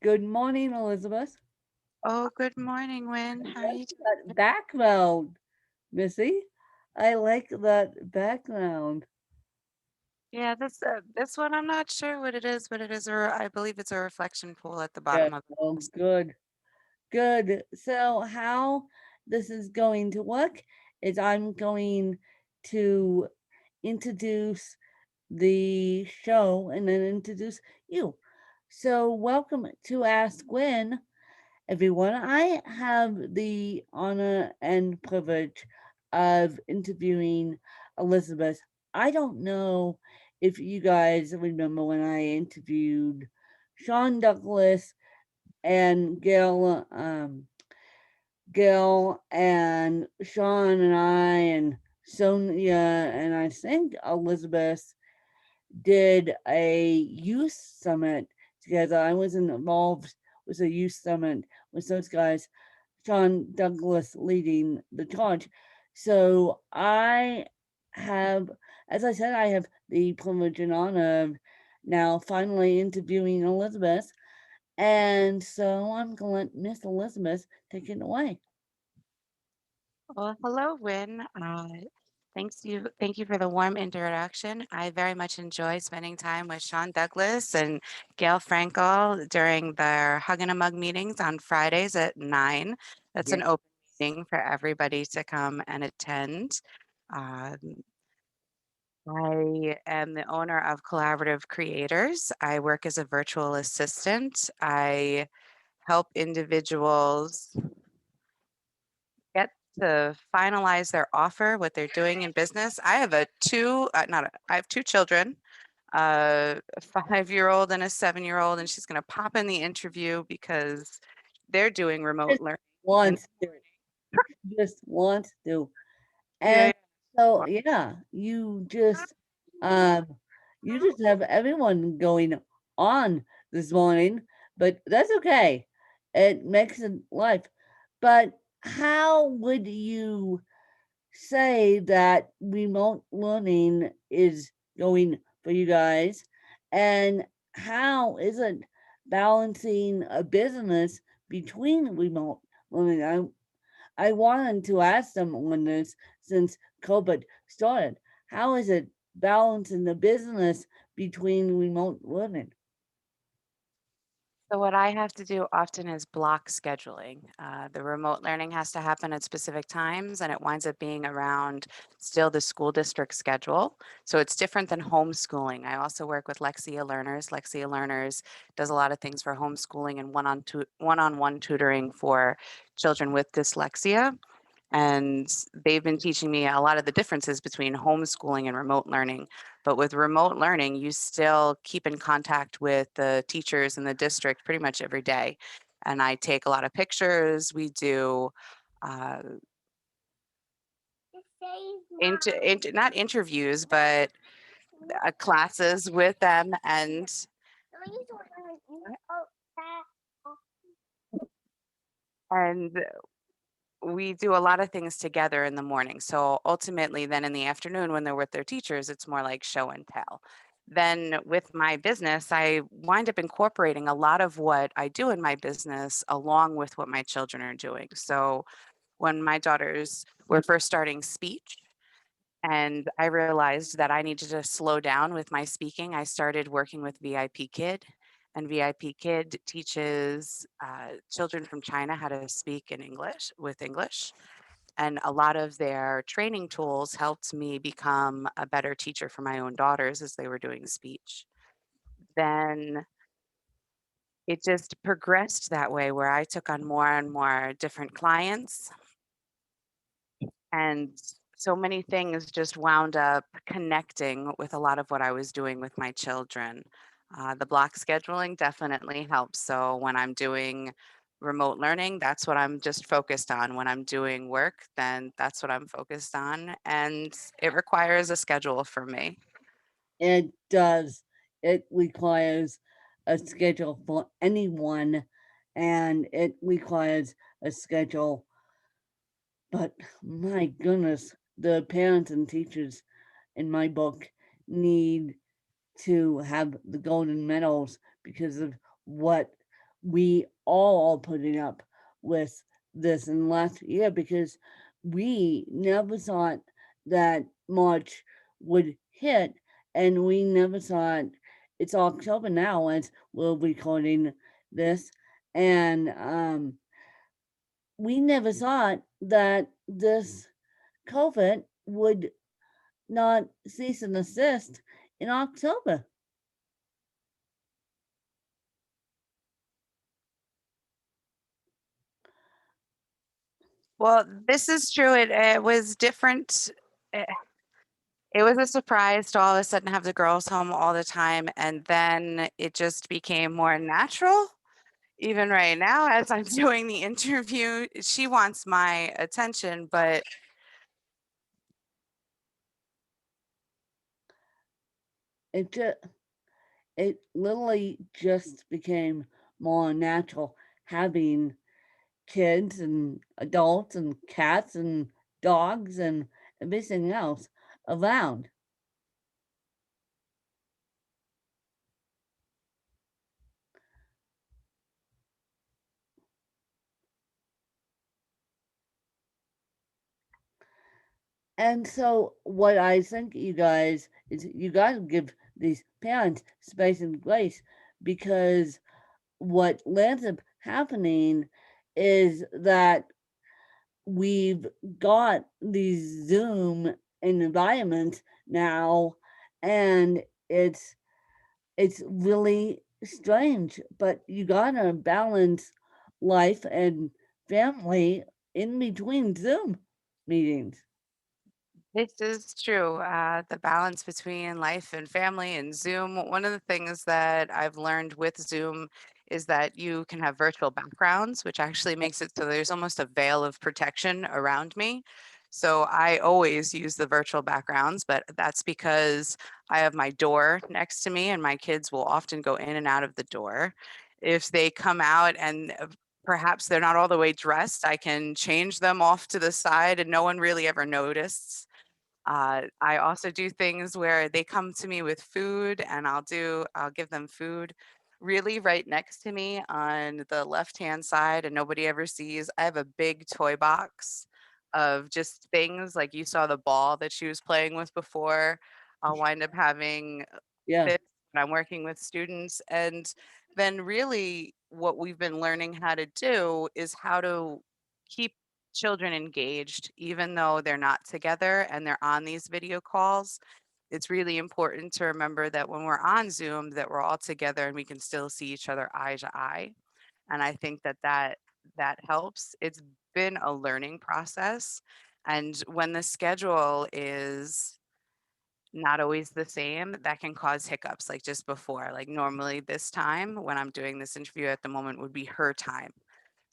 Good morning, Elizabeth. Oh, good morning, Win. How are you doing? That background, Missy. I like that background. Yeah, this one I'm not sure what it is, but it is I believe it's a reflection pool at the Yeah. bottom of the Oh, house. good. Good. So, how this is going to work is I'm going to introduce the show and then introduce you. So, welcome to Ask Gwen, everyone. I have the honor and privilege of interviewing Elizabeth. I don't know if you guys remember when I interviewed Sean Douglas and Gail and Sean and I and Sonia and I think Elizabeth did a youth summit together. I was involved with a youth summit with those guys, Sean Douglas leading the charge. So I have, as I said, I have the privilege and honor of now finally interviewing Elizabeth. And so I'm going to let Miss Elizabeth take it away. Well, hello, Win. Thank you for the warm introduction. I very much enjoy spending time with Sean Douglas and Gail Frankel during their Hug and a Mug meetings on Fridays at 9. That's Yeah. an open meeting for everybody to come and attend. Um, I am the owner of Collaborative Creators. I work as a virtual assistant. I help individuals get to finalize their offer, what they're doing in business. I have I have two children, a 5-year-old and a 7-year-old, and she's going to pop in the interview because they're doing remote Just learning in wants the to, just wants to. morning. And so, yeah, um, you just have everyone going on this morning, but that's okay. It makes it life. But how would you say that remote learning is going for you guys? And how is it balancing a business between remote learning? I wanted to ask them on this since COVID started. How is it balancing the business between remote learning? So what I have to do often is block scheduling. The remote learning has to happen at specific times, and it winds up being around still the school district schedule. So it's different than homeschooling. I also work with Lexia Learners. Lexia Learners does a lot of things for homeschooling and one-on-one tutoring for children with dyslexia. And they've been teaching me a lot of the differences between homeschooling and remote learning. But with remote learning, you still keep in contact with the teachers in the district pretty much every day. And I take a lot of pictures. We do uh, not interviews, but classes with them. And we do a lot of things together in the morning. So ultimately, then in the afternoon, when they're with their teachers, it's more like show and tell. Then with my business, I wind up incorporating a lot of what I do in my business along with what my children are doing. So when my daughters were first starting speech, and I realized that I needed to slow down with my speaking, I started working with VIP Kid. And VIP Kid teaches children from China how to speak in English with English, and a lot of their training tools helped me become a better teacher for my own daughters as they were doing speech. Then it just progressed that way where I took on more and more different clients. And so many things just wound up connecting with a lot of what I was doing with my children. The block scheduling definitely helps. So when I'm doing remote learning, that's what I'm just focused on. When I'm doing work, then that's what I'm focused on. And it requires a schedule for me. It does. It requires a schedule for anyone, and it requires a schedule. But my goodness, the parents and teachers in my book need to have the golden medals because of what we all are putting up with this in the last year because we never thought that March would hit, and we never thought it's October now as we're recording this, and we never thought that this COVID would not cease and desist in October. Well, this is true. It was different. It, it was a surprise to all of a sudden have the girls home all the time. And then it just became more natural. Even right now, as I'm doing the interview, she wants my attention, but It just it literally just became more natural having kids and adults and cats and dogs and everything else around. And so what I think you guys is you gotta give these parents space and grace because what ends up happening is that we've got these Zoom environments now, and it's really strange, but you gotta balance life and family in between Zoom meetings. this is true. The balance between life and family and Zoom. One of the things that I've learned with Zoom is that you can have virtual backgrounds, which actually makes it so there's almost a veil of protection around me. So I always use the virtual backgrounds, but that's because I have my door next to me and my kids will often go in and out of the door. If they come out and perhaps they're not all the way dressed, I can change them off to the side and no one really ever noticed. I also do things where they come to me with food and I'll give them food really right next to me on the left-hand side and nobody ever sees. I have a big toy box of just things like you saw the ball that she was playing with before. I'll wind up having Yeah, this when I'm working with students. And then really what we've been learning how to do is how to keep children engaged even though they're not together and they're on these video calls. It's really important to remember that when we're on Zoom that we're all together and we can still see each other eye to eye. And I think that helps. It's been a learning process. And when the schedule is not always the same, that can cause hiccups like just before. Like normally this time when I'm doing this interview at the moment would be her time.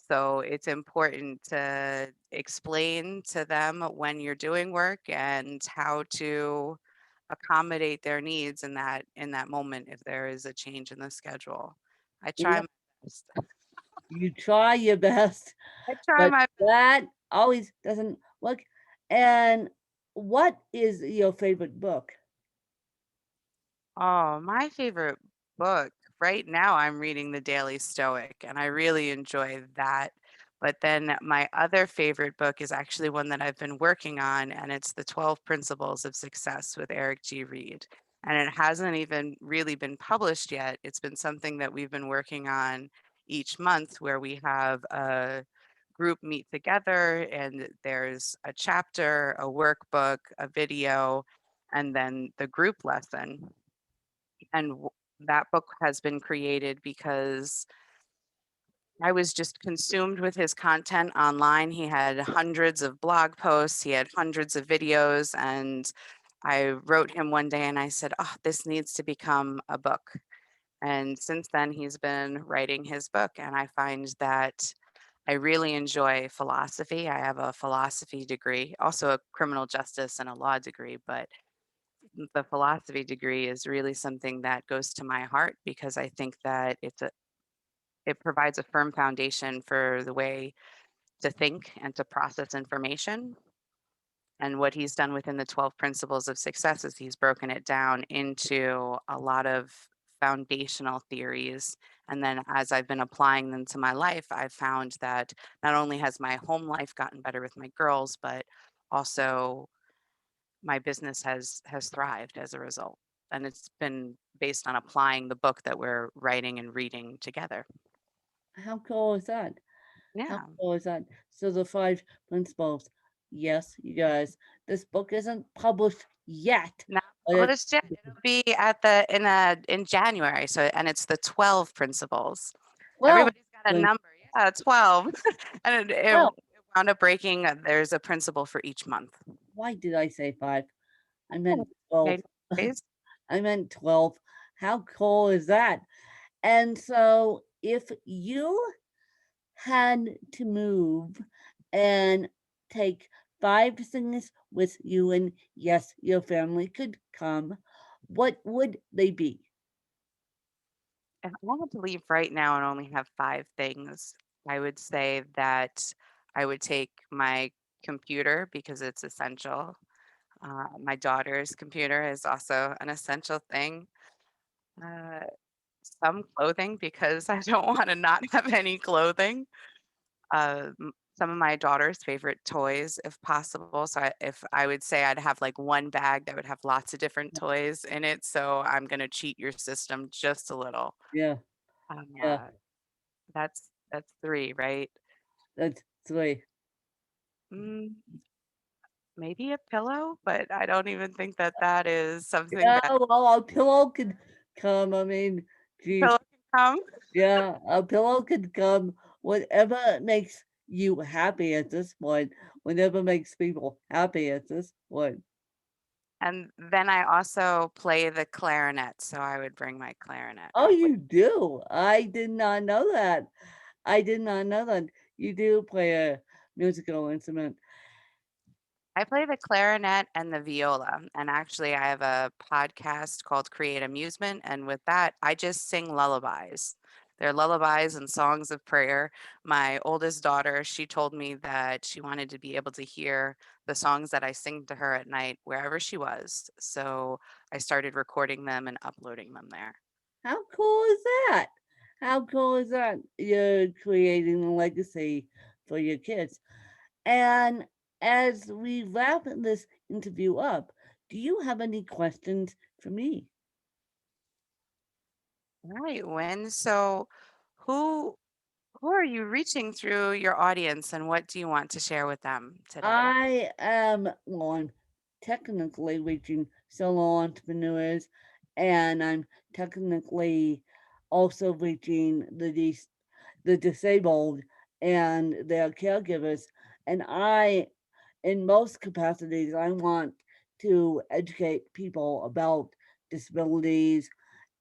So it's important to explain to them when you're doing work and how to accommodate their needs in that moment if there is a change in the schedule. I try yeah, my best. you try your best, I try but my that always doesn't work. And what is your favorite book? Oh, my favorite book right now, I'm reading The Daily Stoic, and I really enjoy that. But then my other favorite book is actually one that I've been working on, and it's The 12 Principles of Success with Eric G. Reed. And it hasn't even really been published yet. It's been something that we've been working on each month where we have a group meet together and there's a chapter, a workbook, a video, and then the group lesson and that book has been created because I was just consumed with his content online. He had hundreds of blog posts, he had hundreds of videos, and I wrote him one day and I said, "Oh, this needs to become a book." And since then, he's been writing his book, and I find that I really enjoy philosophy. I have a philosophy degree, also a criminal justice and a law degree, but the philosophy degree is really something that goes to my heart because I think that it provides a firm foundation for the way to think and to process information. And what he's done within the 12 principles of success is he's broken it down into a lot of foundational theories. And then as I've been applying them to my life, I've found that not only has my home life gotten better with my girls, but also my business has thrived as a result. And it's been based on applying the book that we're writing and reading together. How cool is that? How Yeah. cool is that? So the 5 principles. Yes, you guys, this book isn't published yet, Not but it's published yet. It'll be at the in January. So and it's the 12 principles. 12 Everybody's got a prin number. Yeah, 12. And it 12. wound up breaking. There's a principle for each month. Why did I say 5? I meant Oh, 12. okay. Days. I meant 12. How cool is that? And so if you had to move and take 5 things with you and yes, your family could come, what would they be? If I wanted to leave right now and only have 5 things, I would say that I would take my computer because it's essential. My daughter's computer is also an essential thing. Uh, some clothing because I don't want to not have any clothing. Some of my daughter's favorite toys, if possible. So if I would say I'd have like one bag that would have lots of different toys in it, so I'm gonna cheat your system just a little. Yeah, yeah, Uh, that's 3, right? that's 3. Mm, maybe a pillow, but I don't even think that that is something Yeah, that well, a pillow could come, I mean, geez, pillow can come. yeah, a pillow could come, whatever makes you happy at this point, whatever makes people happy at this point. And then I also play the clarinet, so I would bring my clarinet Oh, with. you do? I did not know that. I did not know that. You do play a musical instrument. I play the clarinet and the viola. And actually, I have a podcast called Create Amusement. And with that, I just sing lullabies. They're lullabies and songs of prayer. My oldest daughter, she told me that she wanted to be able to hear the songs that I sing to her at night wherever she was. So I started recording them and uploading them there. How cool is that? How cool is that? You're creating a legacy for your kids. And as we wrap this interview up, do you have any questions for me? All right, Win. So who who are you reaching through your audience and what do you want to share with them today? I am, well, I'm technically reaching solo entrepreneurs, and I'm technically also reaching the disabled and their caregivers. And in most capacities, I want to educate people about disabilities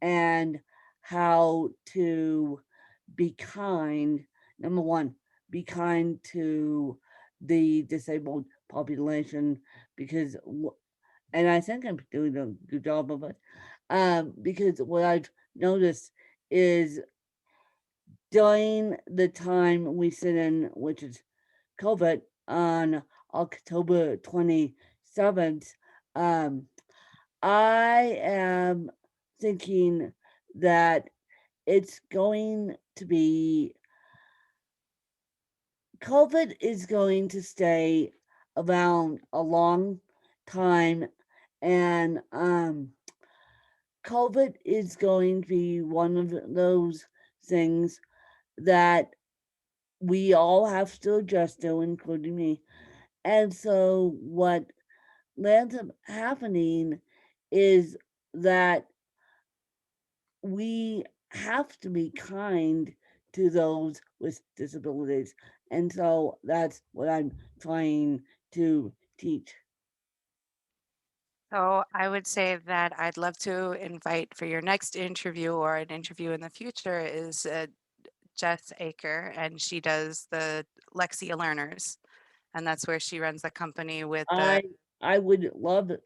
and how to be kind. Number one, be kind to the disabled population because, and I think I'm doing a good job of it. Because what I've noticed is during the time we sit in, which is COVID, on October 27th, um, I am thinking that it's going to be COVID is going to stay around a long time, and COVID is going to be one of those things that we all have to adjust to, including me. And so, what ends up happening is that we have to be kind to those with disabilities. And so that's what I'm trying to teach. So I would say that I'd love to invite for your next interview or an interview in the future is Jess Aker, and she does the Lexia Learners, and that's where she runs the company with the. I I would love it.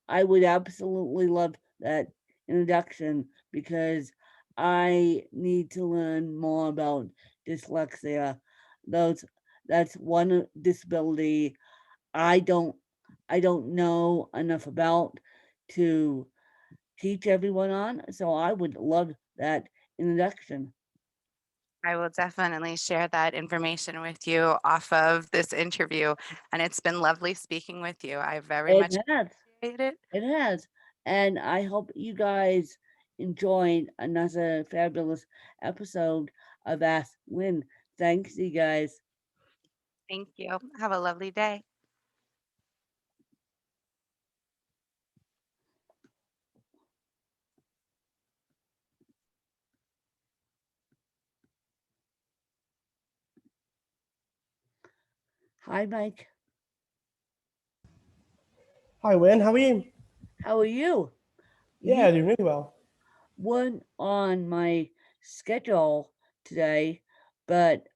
I would absolutely love that introduction because I need to learn more about dyslexia. Those that's one disability I don't I don't know enough about to teach everyone on. So I would love that introduction. I will definitely share that information with you off of this interview. And it's been lovely speaking with you. I very It much has. appreciate it. It has. And I hope you guys enjoyed another fabulous episode of Ask Lynn. Thanks, you guys. Thank you. Have a lovely day. Hi, Mike. Hi, Win. How are you? How are you? You Yeah, doing really well. weren't on my schedule today, but